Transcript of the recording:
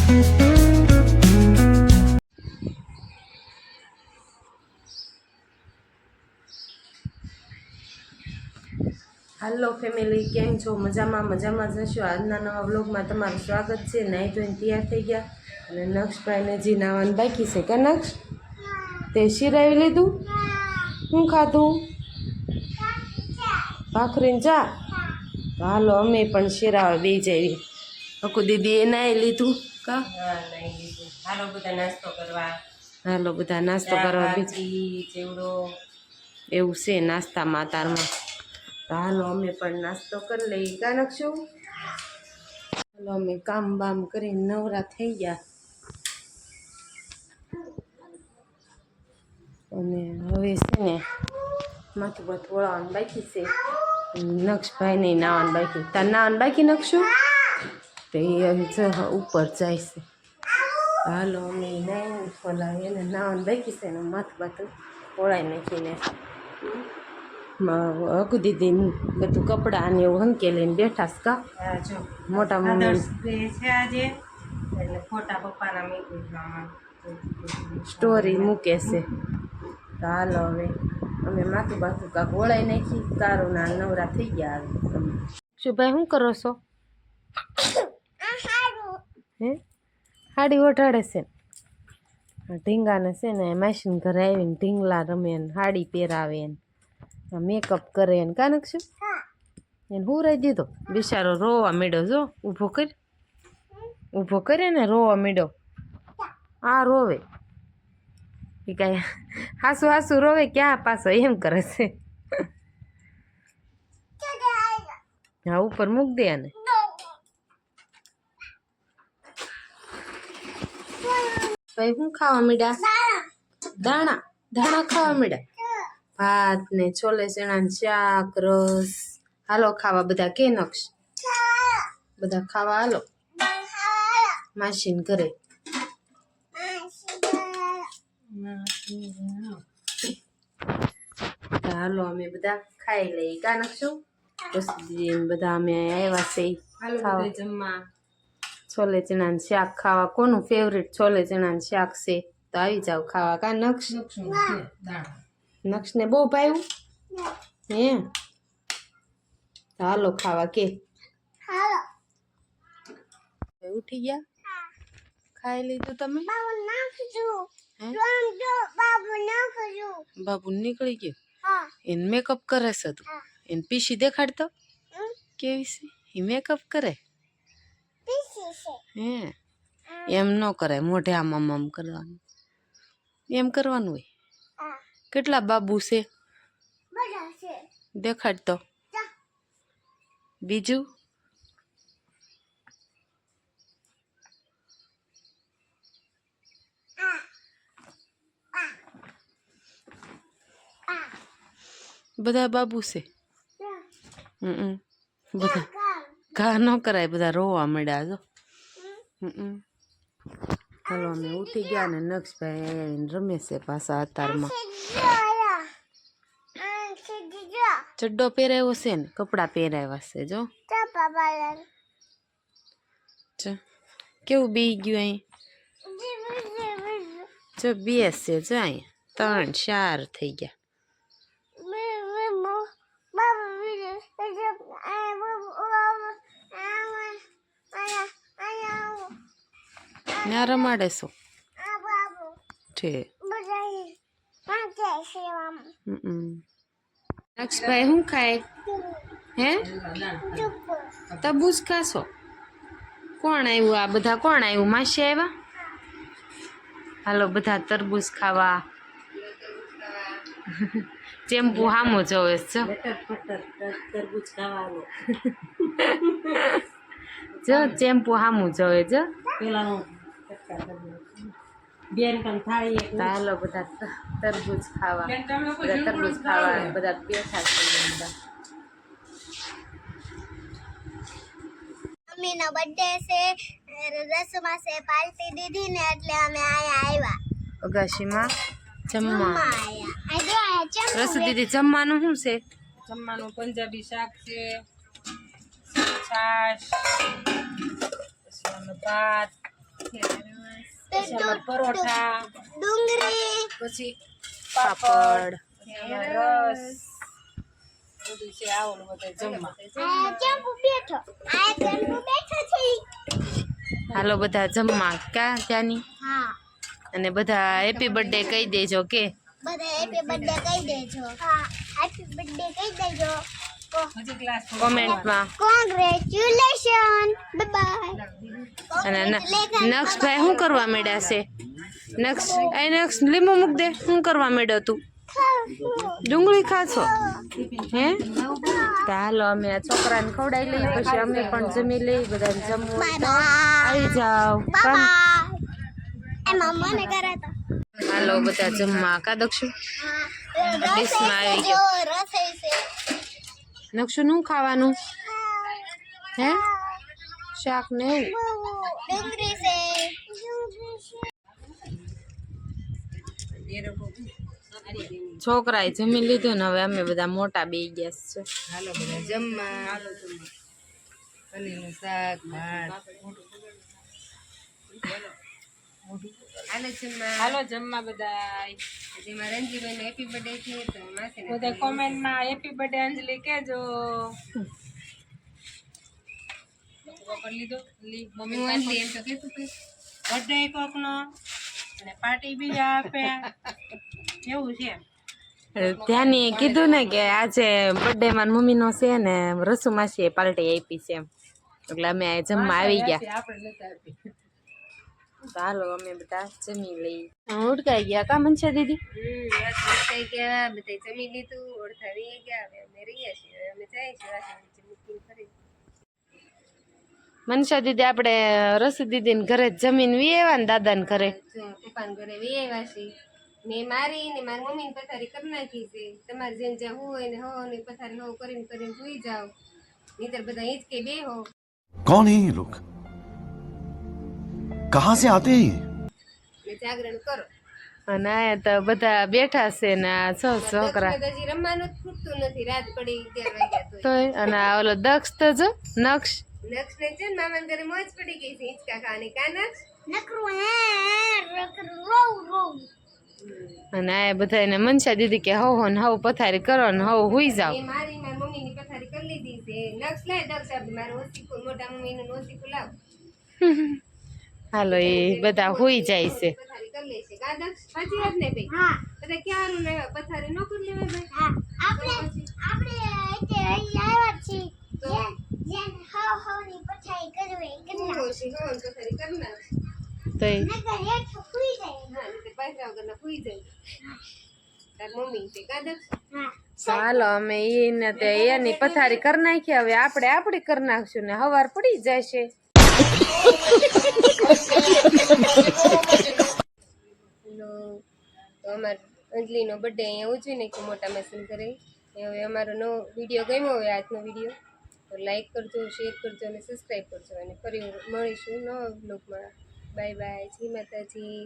Hello family केम छो मजामा मजामा जशो आजना नवा vlog में तमारुं स्वागत है। नाई धोईने तैयार थई गया अने नक्श भाई ने जी नावानुं बाकी छे के नक्श ते शिरावी लीधुं शुं खाधुं भाखरी ने चा तो हालो अमे पण शिरावा बेही जावी। अकु दीदी ए नाई लीधुं का हालो बधा नास्तो करवा चेवड़ो एवुं छे नास्ता में अतारमा तो हालो अमे पण नास्तो कर लई का नक्शू। हालो अमे काम बाम करीने नवरा थई गया अने हवे छे ने माथुं बाथुं वळाववानुं बाकी छे। नक्श भाई ने नावानुं बाकी तार नावानुं बाकी नक्शू तो ये ऊपर जाय छे। हालो अमे नाई खोलावी अने नावानुं बाकी छे ने माथुं बाथुं वळावी नाखीने अकु दीदी बधु कपड़ा ने एवुं हंकेलीने बेठा छे का मोटा मम्मी फोटा पप्पाना स्टोरी मूके छे। तो हालो हवे अमे माथुं बाथुं काक वळावी नाखी कारुना नवरा थई गया। शुं भाई शुं करो छो हे हाडी ओढाड़े छे ढींगाने छे ने मासीने घरे आवीने ढींगला रमे ने हाडी પહેરાવે ने मेकअप करे ने का नक्शू એને હુરાઈ દીધો બિચારો રોવા માંડ્યો જો ઊભો કરે ને રોવા માંડ્યો આ રોવે એ કાંઈ હાસુ હાસુ રોવે ક્યાં પાછો એમ કરે છે। હા ઉપર મૂક દે આને ભાઈ શું ખાવા માંડ્યા દાણા દાણા ખાવા માંડ્યા भात ने छोले चना शाक रस हालो खावा बधा के नक्श बधा खावा हालो मासीन घरे हालो अमे बधा खाई लई का नक्शू बस बधा अमे आव्या छे खावा जमवा छोले चना शाक खावा। कोनु फेवरेट छोले चना शाक छे तो आई जाओ खावा का नक्श नक्श ने बहु भाव्યું હે હાલો ખાવા કે હાલો ઉઠી ગયા ખાઈ લીધું તમે બાબુ નાખજો જો બાબુ નાખજો બાબુ નીકળી ગયો હા એને મેકઅપ કરે છે તું એને પીસી દેખાડતો કેવી છે એ મેકઅપ કરે પીસી છે હે એમ ન કરાય મોઢે આમ આમ કરવાનું એમ કરવાનું હોય। કેટલા બાબુ છે દેખાડ તો બીજું બધા બાબુ છે બધા ઘા ન કરાય બધા રોવા મળ્યા જો હાલો અમે ઉઠી ગયા ને નક્ષભાઈ રમે છે પાછા અતારમાં चड्डो પહેરાવ્યો છે ને કપડા પહેરાવ્યા છે જો કેવું બેહી ગયું અહીં જો બેસે જો અહીં 3 4 થઈ ગયા। ના રમાડે છો છે नक्श भाई हूँ खाए हैं तरबूज खाशो कोण आव्युं आ बधा कोण आव्युं मासी आव्या हालो बधा तरबूज खावा चेम्पू हामो जोवे छे तरबूज खावा जो चेम्पू हामो जोवे जो पेला बेन पण थाळी एक हालो बधा तरबूज खावा बधा तरबूज खावा बधा बेठा छे बधा मम्मी नो बर्थडे से रसमा से पार्टी दीदी ने એટલે અમે આયા આવ્યા અગાશીમાં જમવા આયા રસ દીદી જમવાનું શું છે જમવાનું પંજાબી શાક છે છાશ પછી ભાત પછી આમાં પરોઠા, ડુંગળી પછી પાપડ, પાપડ. પછી આમાં રસ બધું છે. આવું બધું જમવા. આ ચંપુ બેઠો છે હાલો બધા જમવા ક્યાં ત્યાંની હા અને બધા હેપી બર્થડે કહી દેજો કે બધા હેપી બર્થડે કહી દેજો હા હેપી બર્થડે કહી દેજો હજી ક્લાસ કોમેન્ટમાં. કોંગ્રેચ્યુલેશન બાય અને નક્ષભાઈ શું કરવા માંડ્યા છે? નક્ષ લીંબુ મૂક દે. શું કરવા માંડ્યો તું? ડુંગળી ખાશો હે? તો હાલો અમે આ છોકરાને ખવડાવી લઈએ, પછી અમે પણ જમી લઈએ. બધાને જમવું હોય તો આવી જાઓ. એમાં મને કરે તો હાલો બધા જમવા. કા દક્ષુ હા ડીશમાં આવી જો ગયો. રસોઈ છે નક્ષુ નું ખાવાનું હે? શાક ને એવું. ડુંગળી છે છોકરાએ જમી લીધું ને હવે અમે બધા મોટા બેસી ગયા છે. હાલો બધા જમવા. હાલો જમવા. પનીરનું શાક, ભાત. હાલો જમવા બધા. બધા કોમેન્ટમાં હેપી બર્થડે અંજલિ કેજો. બર્થડે કોકનો અને પાર્ટી બી આપે એવું છે. ત્યાંની કીધું ને કે આજે બર્થડે માં મમ્મી નો છે ને રસુ માસી પાર્ટી આપી છે એમ, એટલે અમે આ જમવા આવી ગયા. આપણે નતા આપી. તો હાલો અમે બધા જમી લઈ. ઉડકાઈ ગયા કા મનસા દીદી? જમી લીધું, ઓળખાવી ગયા. હવે અમે રહીએ છીએ. અમે જાય છે. મનસા દીદી આપણે રસુ દીદી ને ઘરે જમીન વી આવ્યા ને દાદા ને ઘરે. પપ્પાને ઘરે વી આવ્યા છે. મેં મારી ને મારી મમ્મી ને પથારી કરી નાખી છે. તમારે જેમ જ્યાં હોય ને હો ને પથારી હો કરીને સુઈ જાઓ, નહીતર બધા હિંચકે બેહો. कौन है ये लोग? कहाँ से आते हैं ये? ને જાગરણ કરો. અને આ તો બધા બેઠા છે ને આ છોકરા દક્ષને તો હજી રમવાનું જ ખૂટતું નથી. રાત પડી 11 વાગ્યા તો તોય. અને આ ઓલો દક્ષ તો જો નક્ષ નક્ષ ને છે ને મામા ઘરે મોજ પડી ગઈ છે હિંચકા ખાવાની. કા નક્ષ? નકરું રોવ રોવ અને આ બધા એને મનસા દીદી કે હવ ને હવ પથારી કરો ને હવ હુઈ જાવ. એ મારી મમ્મી ની પથારી કરી લીધી છે. નક્ષ લાય દક્ષ આપી મારું ઓસીકુ મોટા મમ્મી નું ઓસીકુ લાવ. હાલો એ બધા હુઈ જાય છે. પથારી કરી લેશે. કા દક્ષ? સાચી વાત ને ભાઈ? હા બધા ક્યાંનું લેવા પથારી નો કરી લેવા ભાઈ? હા આપણે એટલે અહીં આવ્યા છીએ તો જેન હાવ હાવની પછાઈ કરવી હું ઓછી હોવ ને પથારી કરી નાખ. તોય નકર હેઠ સુઈ જાય હા નહીતર પાછા વગરના સુઈ જાય. તાર મમ્મી છે કા દક્ષ? હા હાલો અમે એને તે એની પથારી કરી નાખી. હવે આપણે આપણી કરી નાખશું ને હવાર પડી જશે. તો અમાર અંજલિનો બર્થડે અહીંયા ઉજવી નાખ્યો મોટા મશીન કરે. હવે અમારો નવો વિડીયો ગમ્યો હોય આજનો વિડીયો તો લાઈક કરજો, શેર કરજો અને સબસ્ક્રાઈબ કરજો. અને ફરી મળીશું નવા બ્લોગમાં. Bye bye. જય માતાજી.